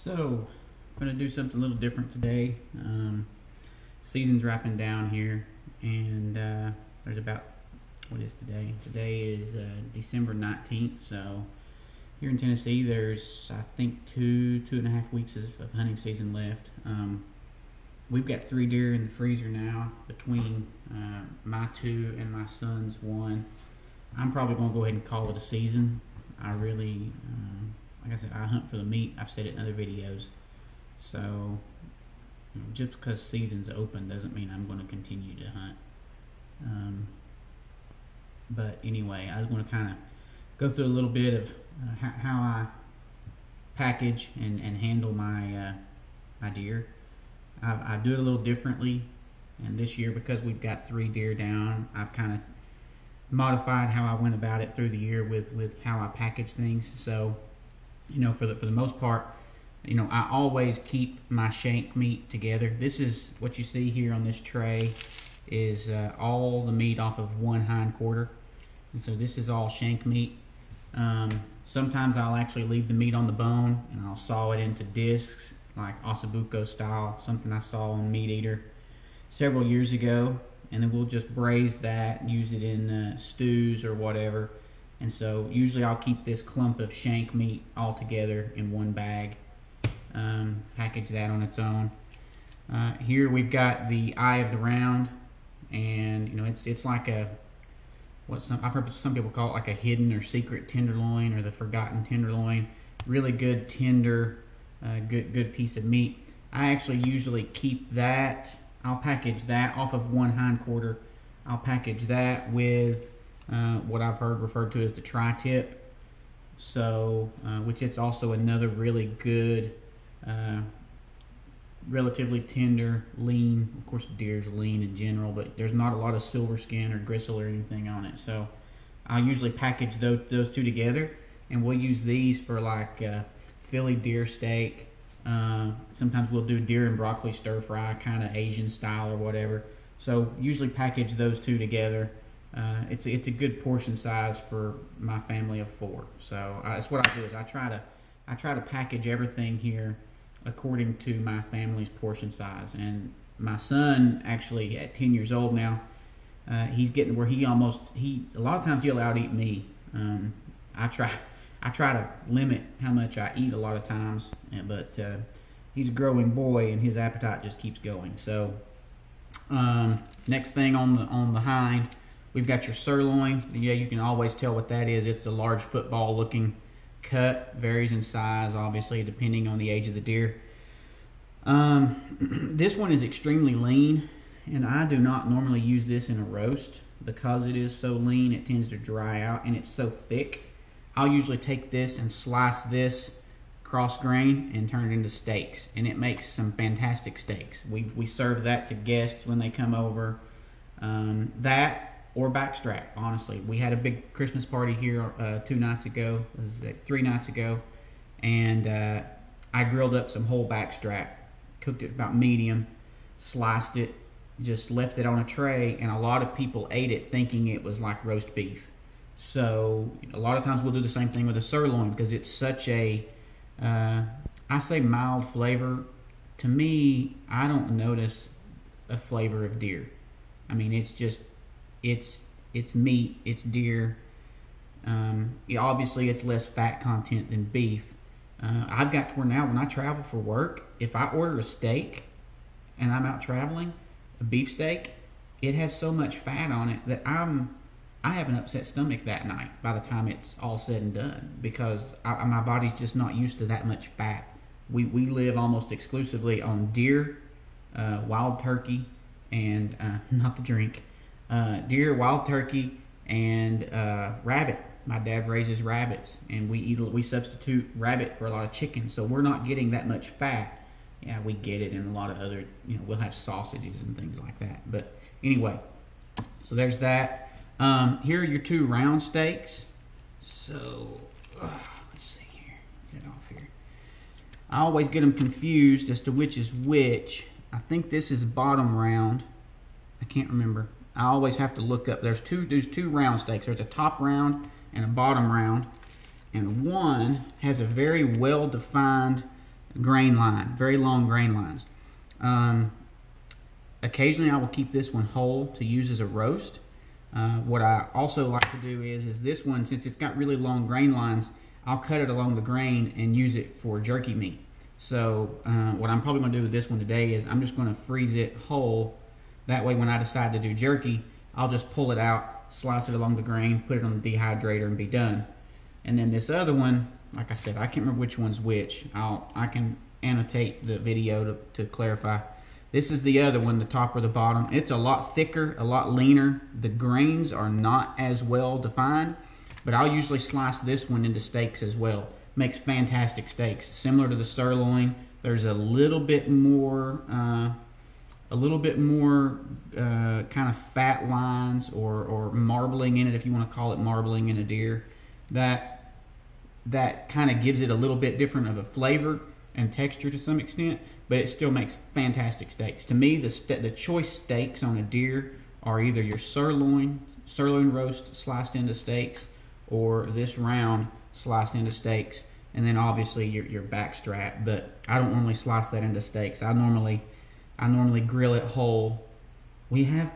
So, I'm going to do something a little different today. Season's wrapping down here, and there's about, what is today? Today is December 19th, so here in Tennessee there's, I think, two and a half weeks of hunting season left. We've got 3 deer in the freezer now between my 2 and my son's 1. I'm probably going to go ahead and call it a season. I really, like I said, I hunt for the meat. I've said it in other videos. So, just because season's open doesn't mean I'm going to continue to hunt. But anyway, I was going to kind of go through a little bit of how I package and handle my my deer. I do it a little differently, and this year, because we've got 3 deer down, I've kind of modified how I went about it through the year with how I package things. So, for the most part, I always keep my shank meat together. This is what you see here on this tray is all the meat off of 1 hind quarter, and so this is all shank meat. Sometimes I'll actually leave the meat on the bone and I'll saw it into discs, like ossobuco style, something I saw on Meat Eater several years ago, and then we'll just braise that and use it in stews or whatever. And so usually I'll keep this clump of shank meat all together in one bag, package that on its own. Here we've got the eye of the round, and it's like a, I've heard some people call it like a hidden or secret tenderloin, or the forgotten tenderloin. Really good, tender, good piece of meat. I actually usually keep that. I'll package that off of 1 hind quarter. I'll package that with what I've heard referred to as the tri-tip. So, which it's also another really good, relatively tender, lean. Of course, deer's lean in general, but there's not a lot of silver skin or gristle or anything on it. So, I'll usually package those two together, and we'll use these for like Philly deer steak. Sometimes we'll do deer and broccoli stir fry, kind of Asian style or whatever. So usually package those two together. It's a good portion size for my family of 4. So that's what I do, is I try to package everything here according to my family's portion size. And my son, actually at 10 years old now, he's getting where a lot of times he'll out eat me. I try to limit how much I eat a lot of times, but he's a growing boy and his appetite just keeps going. So next thing on the hind, we've got your sirloin. Yeah, you can always tell what that is. It's a large football looking cut, varies in size obviously depending on the age of the deer. This one is extremely lean, and I do not normally use this in a roast because it is so lean. It tends to dry out, and it's so thick. I'll usually take this and slice this cross grain and turn it into steaks, and it makes some fantastic steaks. We serve that to guests when they come over. That or backstrap, honestly. We had a big Christmas party here 2 nights ago, 3 nights ago, and I grilled up some whole backstrap, cooked it about medium, sliced it, just left it on a tray, and a lot of people ate it thinking it was like roast beef. So a lot of times we'll do the same thing with a sirloin, because it's such a, I say mild flavor. To me, I don't notice a flavor of deer. I mean, it's just, it's meat, it's deer. Obviously it's less fat content than beef. I've got to where now when I travel for work, if I order a steak and I'm out traveling, a beef steak, it has so much fat on it that I have an upset stomach that night by the time it's all said and done, because my body's just not used to that much fat. We live almost exclusively on deer, wild turkey, and not the drink, deer, wild turkey, and rabbit. My dad raises rabbits, and we substitute rabbit for a lot of chicken, so we're not getting that much fat. Yeah, we get it in a lot of other, we'll have sausages and things like that. But anyway, so there's that. Here are your 2 round steaks. So, let's see here. Get it off here. I always get them confused as to which is which. I think this is bottom round. I can't remember. I always have to look up. There's two round steaks. There's a top round and a bottom round. And one has a very well-defined grain line, very long grain lines. Occasionally I will keep this one whole to use as a roast. What I also like to do is this one, since it's got really long grain lines, I'll cut it along the grain and use it for jerky meat. So what I'm probably going to do with this one today is I'm just going to freeze it whole. That way when I decide to do jerky, I'll just pull it out, slice it along the grain, put it on the dehydrator, and be done. And then this other one, like I said, I can't remember which one's which. I can annotate the video to clarify. This is the other one, the top or the bottom. It's a lot thicker, a lot leaner. The grains are not as well defined, but I'll usually slice this one into steaks as well. Makes fantastic steaks. Similar to the sirloin, there's a little bit more kind of fat lines or marbling in it, if you want to call it marbling in a deer. That kind of gives it a little bit different of a flavor and texture to some extent, but it still makes fantastic steaks. To me, the choice steaks on a deer are either your sirloin roast sliced into steaks, or this round sliced into steaks, and then obviously your back strap. But I don't normally slice that into steaks. I normally grill it whole. We have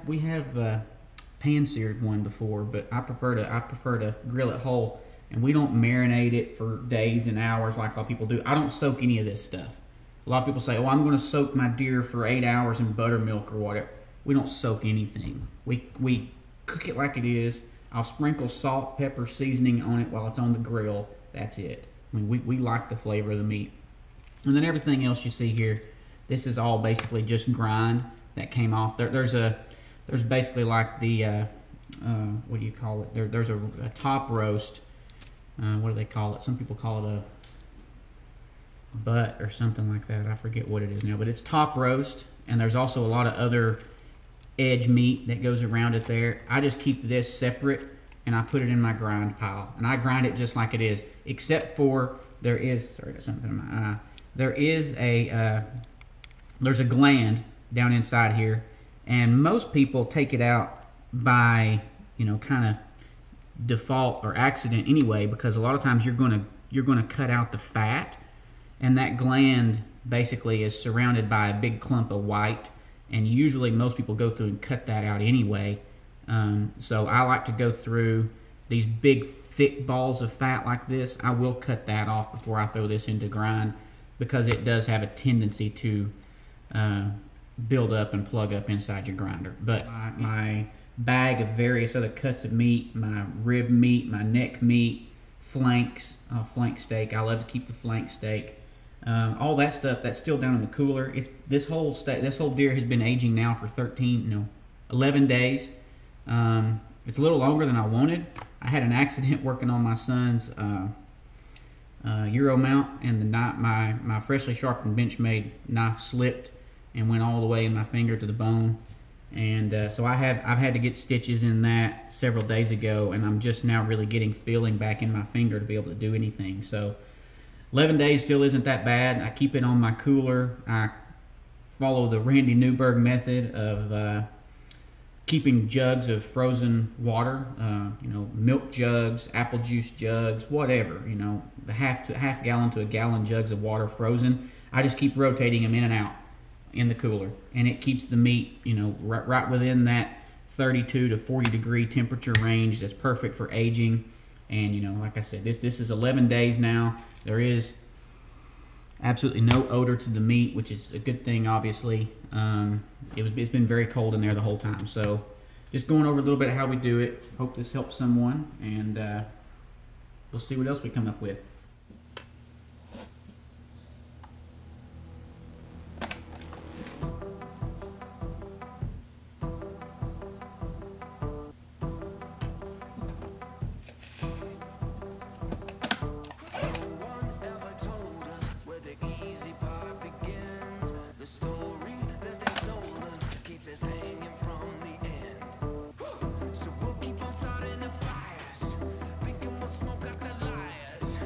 pan seared one before, but I prefer to grill it whole. And we don't marinate it for days and hours like a lot of people do. I don't soak any of this stuff. A lot of people say, oh, I'm going to soak my deer for 8 hours in buttermilk or whatever. We don't soak anything. We cook it like it is. I'll sprinkle salt, pepper, seasoning on it while it's on the grill. That's it. I mean, we like the flavor of the meat. And then everything else you see here, this is all basically just grind that came off. There's basically like the, what do you call it? There's a top roast. What do they call it? Some people call it a butt or something like that. I forget what it is now, but it's top roast, and there's also a lot of other edge meat that goes around it there. I just keep this separate, and I put it in my grind pile, and I grind it just like it is, except for there's something in my eye. There's a gland down inside here, and most people take it out by, kind of default or accident anyway, because a lot of times you're going to cut out the fat, and that gland basically is surrounded by a big clump of white, and usually most people go through and cut that out anyway. So I like to go through these big thick balls of fat like this. I will cut that off before I throw this into grind, because it does have a tendency to build up and plug up inside your grinder. But my bag of various other cuts of meat, my rib meat, my neck meat, flanks, flank steak. I love to keep the flank steak. All that stuff that's still down in the cooler. This whole deer has been aging now for 11 days. It's a little longer than I wanted. I had an accident working on my son's Euro mount, and my freshly sharpened Benchmade knife slipped and went all the way in my finger to the bone. And so I've had to get stitches in that several days ago, and I'm just now really getting feeling back in my finger to be able to do anything. So 11 days still isn't that bad. I keep it on my cooler. I follow the Randy Newberg method of keeping jugs of frozen water, milk jugs, apple juice jugs, whatever, the half gallon to a gallon jugs of water frozen. I just keep rotating them in and out in the cooler, and it keeps the meat, right within that 32 to 40 degree temperature range. That's perfect for aging. And like I said, this is 11 days now. There is absolutely no odor to the meat, which is a good thing, obviously. It's been very cold in there the whole time. So just going over a little bit of how we do it. Hope this helps someone, and we'll see what else we come up with. So we'll keep on starting the fires, thinking we'll smoke out the liars.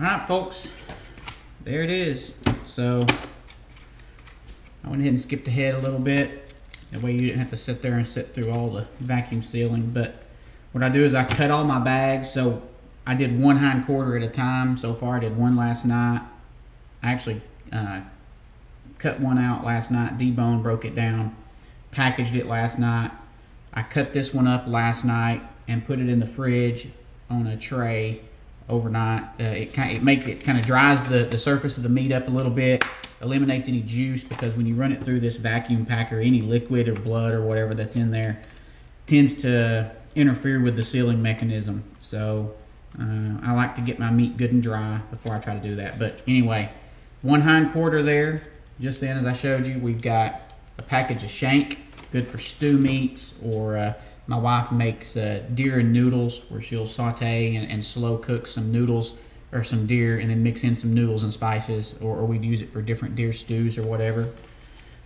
Alright folks, there it is. So I went ahead and skipped ahead a little bit. That way you didn't have to sit there and sit through all the vacuum sealing. But what I do is I cut all my bags. So I did one hind quarter at a time. So far I did one last night. I actually cut one out last night, deboned, broke it down, packaged it last night. I cut this one up last night and put it in the fridge on a tray overnight. It kind of dries the surface of the meat up a little bit, eliminates any juice, because when you run it through this vacuum packer, any liquid or blood or whatever that's in there tends to interfere with the sealing mechanism. So I like to get my meat good and dry before I try to do that. But anyway, one hind quarter there. Just then, as I showed you, we've got a package of shank, good for stew meats, or my wife makes deer and noodles, where she'll saute and slow cook some noodles or some deer and then mix in some noodles and spices, or we'd use it for different deer stews or whatever.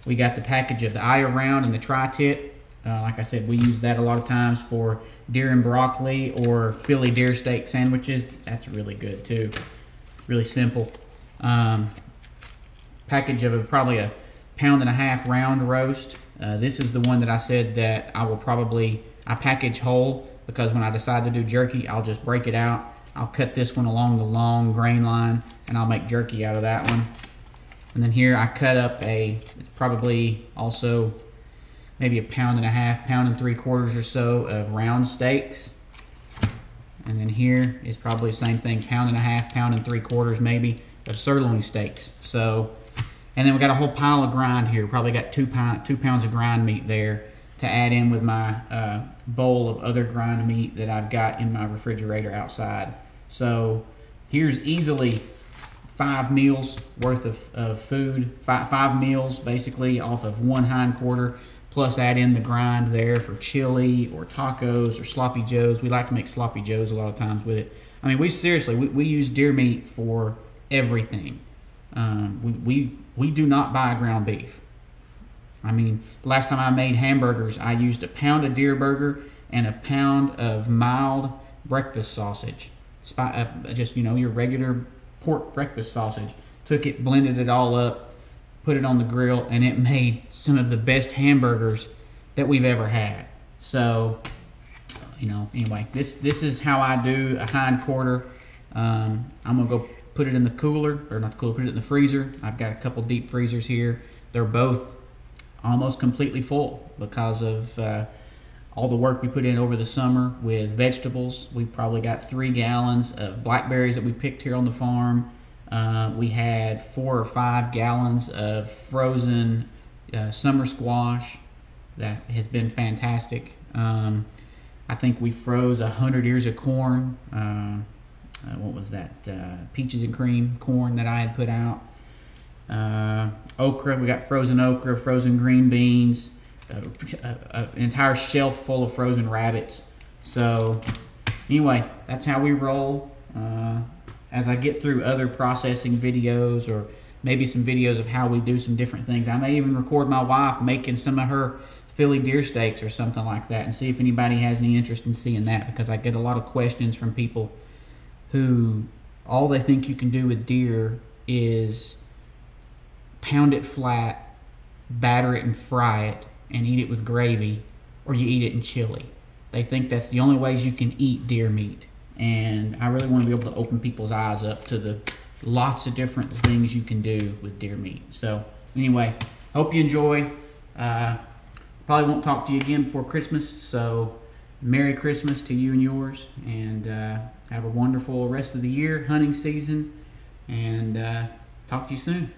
We got the package of the eye around and the tri-tip. Like I said, we use that a lot of times for deer and broccoli or Philly deer steak sandwiches. That's really good too. Really simple. Package of probably a 1.5 pound round roast. This is the one that I said that I package whole, because when I decide to do jerky, I'll just break it out. I'll cut this one along the long grain line and I'll make jerky out of that one. And then here I cut up probably also maybe 1.5 pounds, 1.75 pounds or so of round steaks. And then here is probably the same thing, 1.5 pounds, 1.75 pounds maybe of sirloin steaks. So, and then we got a whole pile of grind here. Probably got 2 pounds of grind meat there to add in with my bowl of other grind meat that I've got in my refrigerator outside. So here's easily 5 meals worth of food, five meals basically off of one hind quarter, plus add in the grind there for chili or tacos or sloppy joes. We like to make sloppy joes a lot of times with it. I mean, we use deer meat for everything. We do not buy ground beef. I mean, the last time I made hamburgers, I used 1 pound of deer burger and 1 pound of mild breakfast sausage. Just, your regular pork breakfast sausage. Took it, blended it all up, put it on the grill, and it made some of the best hamburgers that we've ever had. So, anyway, this is how I do a hind quarter. I'm going to go put it in the cooler, or not the cooler, put it in the freezer. I've got a couple deep freezers here. They're both almost completely full because of all the work we put in over the summer with vegetables. We probably got 3 gallons of blackberries that we picked here on the farm. We had 4 or 5 gallons of frozen summer squash. That has been fantastic. I think we froze 100 ears of corn. What was that? Peaches and cream corn that I had put out. Okra, we got frozen okra, frozen green beans, an entire shelf full of frozen rabbits. So anyway, that's how we roll. As I get through other processing videos, or maybe some videos of how we do some different things, I may even record my wife making some of her Philly deer steaks or something like that, and see if anybody has any interest in seeing that, because I get a lot of questions from people who all they think you can do with deer is pound it flat, batter it and fry it, and eat it with gravy, or you eat it in chili. They think that's the only ways you can eat deer meat. And I really want to be able to open people's eyes up to the lots of different things you can do with deer meat. So anyway, hope you enjoy. Probably won't talk to you again before Christmas, so Merry Christmas to you and yours, and have a wonderful rest of the year, hunting season, and talk to you soon.